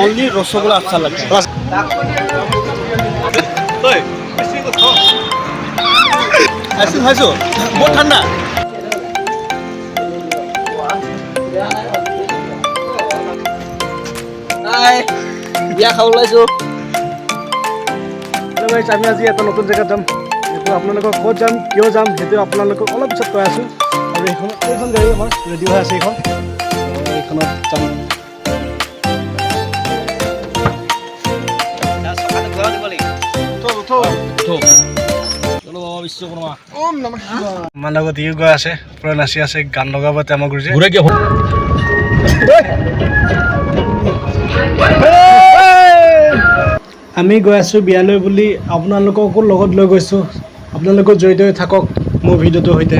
Only rasgulla अच्छा लगता है। आइसक्रीम खाइছো बहुत ठंडा। বিয়া খাব ওলাইছো। আমি আজি এটা নতুন জেগাত যাম। এইটো আপোনালোকক ক'ত যাম কিয় যাম সেইটো আপোনালোকক অলপ পিছত কৈ আছোঁ। আৰু এইখন গাড়ী আমাৰ ৰেডি হৈ আছে। এইখনত যাম। আমাৰ লগত ইও গৈ আছে, পুৰা নাচি আছে, গান লগাব আমাৰ গুৰুজী। আমি গৈ আছোঁ বিয়ালৈ বুলি আপোনালোককো লগত লৈ গৈছোঁ। আপোনালোকো জড়িত হৈ থাকক মোৰ ভিডিঅ'টোৰ সৈতে।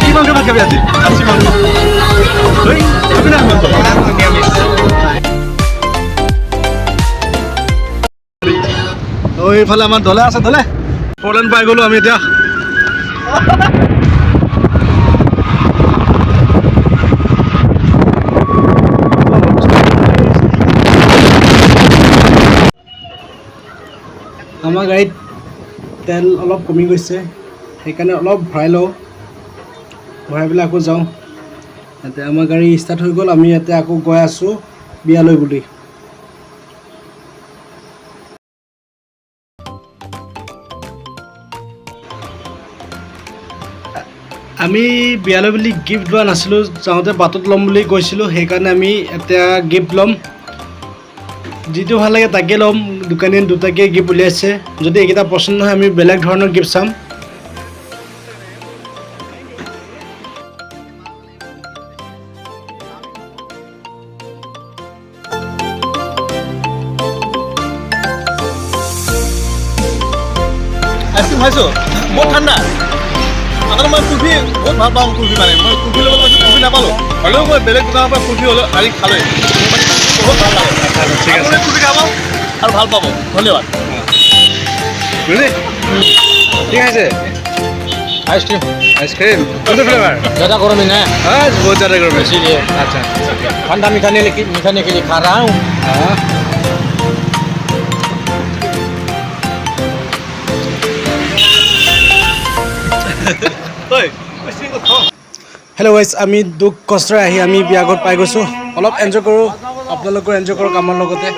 কি মাংস ভাত খাবি আজি? খাচী মাংস। খাবি না মাংস? এইফালে আমাৰ দলে আছে, দলে পৰ্লেণ্ড পাই গ'লো আমি এতিয়া। আমাৰ গাড়ীত তেল অলপ কমি গৈছে, সেইকাৰণে অলপ ভৰাই লওঁ। ভৰাই পেলাই আকৌ যাওঁ। ইয়াতে আমাৰ গাড়ী ষ্টাৰ্ট হৈ গ'ল। আমি ইয়াতে আকৌ গৈ আছোঁ বিয়ালৈ বুলি। আমি বিয়ালৈ বুলি গিফ্ট লোৱা নাছিলোঁ, যাওঁতে বাটত ল'ম বুলি কৈছিলোঁ। সেইকাৰণে আমি এতিয়া গিফ্ট ল'ম। যিটো ভাল লাগে তাকে ল'ম। দোকানীয়ে দুটাকৈ গিফ্ট উলিয়াইছে। যদি এইকেইটা পচন্দ নহয় আমি বেলেগ ধৰণৰ গিফ্ট চাম। আইসক্রিম খাইছো বহুত ঠান্ডা। আগতে মই কুলফি বহুত ভাল পাওঁ। কুলফি মানে মই কুলফি ল'ব গৈছোঁ, কুলফি নাপালোঁ। হ'লেও মই বেলেগ দোকানৰ পৰা কুলফি হ'লেও আনি খালোঁ। বহুত ভাল লাগে। ঠিক আছে, কুলফি খাব আৰু ভাল পাব। ধন্যবাদ। ঠিক আছে। आइसक्रीम आइसक्रीम कौन सा फ्लेवर? ज़्यादा गर्मी ना। आज बहुत ज़्यादा गर्मी। इसीलिए अच्छा ठंडा मीठा के लिए खा रहा हूँ। হেল্ল' গাইজ, আমি দুখ কষ্টৰে আহি আমি বিয়া ঘৰত পাই গৈছোঁ। অলপ এনজয় কৰোঁ, আপোনালোকেও এনজয় কৰক আমাৰ লগতে।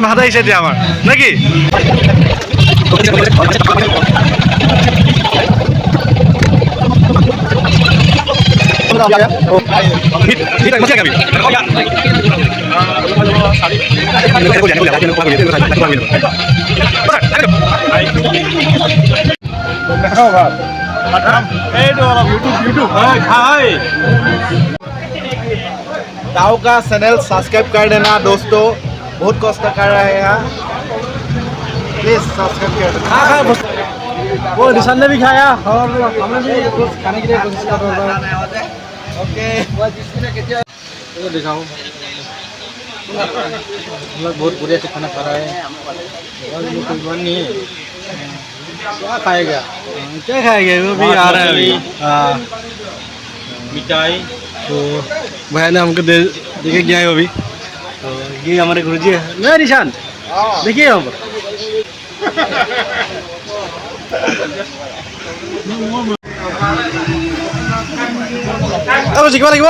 ভাত আহিছে এতিয়া আমাৰ নাকি? ताऊ का चैनल सब्सक्राइब कर देना दोस्तों, बहुत कष्ट कर रहे हैं, प्लीज सब्सक्राइब कर देना। वो निशान ने भी खाया और हमने भी कुछ खाने के लिए कोशिश कर रहा था। ओके तो दिखाओ, हम लोग बहुत बुरे से खाना खा रहा है और ये कोई बन नहीं है। क्या खाएगा? क्या खाएगा? वो भी आ रहा है अभी। हाँ, मिठाई तो भैया ने हमको देखे गया है अभी। तो ये हमारे गुरुजी है ना निशान, देखिए यहाँ पर। আৰু জিকিব লাগিব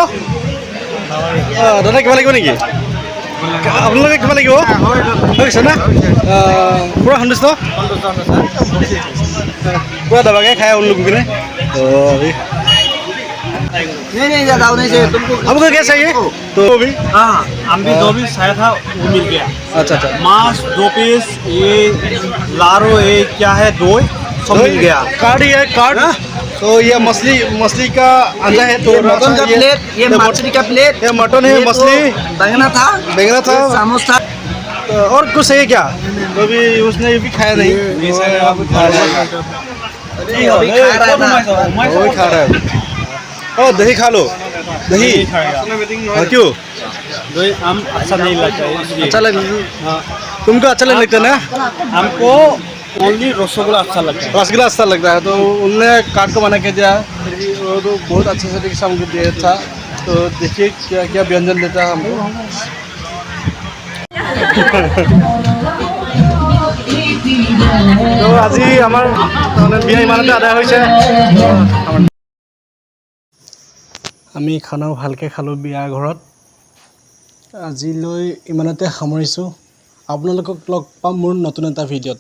দাদা, কিবা লাগিব নেকি? আপোনালোকে কিবা লাগিব? হৈছে না? পূৰা সন্তুষ্ট, পূৰা দবাকৈ খাই আপোনালোক কিনে। नहीं ज़्यादा नहीं चाहिए तुमको। हमको क्या चाहिए? तो भी हाँ, हम भी जो भी खाया था वो मिल गया। अच्छा अच्छा, मांस 2 पीस, ये लारो, ये क्या है, दो सब मिल गया। कार्ड ही है कार्ड। तो ये मछली का अंडा है, तो मटन का प्लेट, ये मछली का प्लेट, ये मटन है, मछली बैंगना था, समोसा। तो और कुछ है क्या? तो भी उसने ये भी खाया नहीं, अभी खा रहा था। वो भी खा रहा है। ओ दही खा लो, दही। हाँ, क्यों? दही हम अच्छा नहीं लगता है इसलिए। अच्छा लग, तुमको अच्छा नहीं लगता ना? हमको ओनली रसगुल्ला अच्छा लगता है। रसगुल्ला अच्छा लगता है, तो उनने कार्ड को बना के दिया। वो तो बहुत अच्छे से तरीके से हमको दिया था। तो देखिए क्या क्या व्यंजन देता है हमको। तो আজি আমাৰ বিয়া ইমানতে আদায় হৈছে। আমি খানাও ভালকৈ খালোঁ বিয়াৰ ঘৰত। আজিলৈ ইমানতে সামৰিছোঁ। আপোনালোকক লগ পাম মোৰ নতুন এটা ভিডিঅ'ত।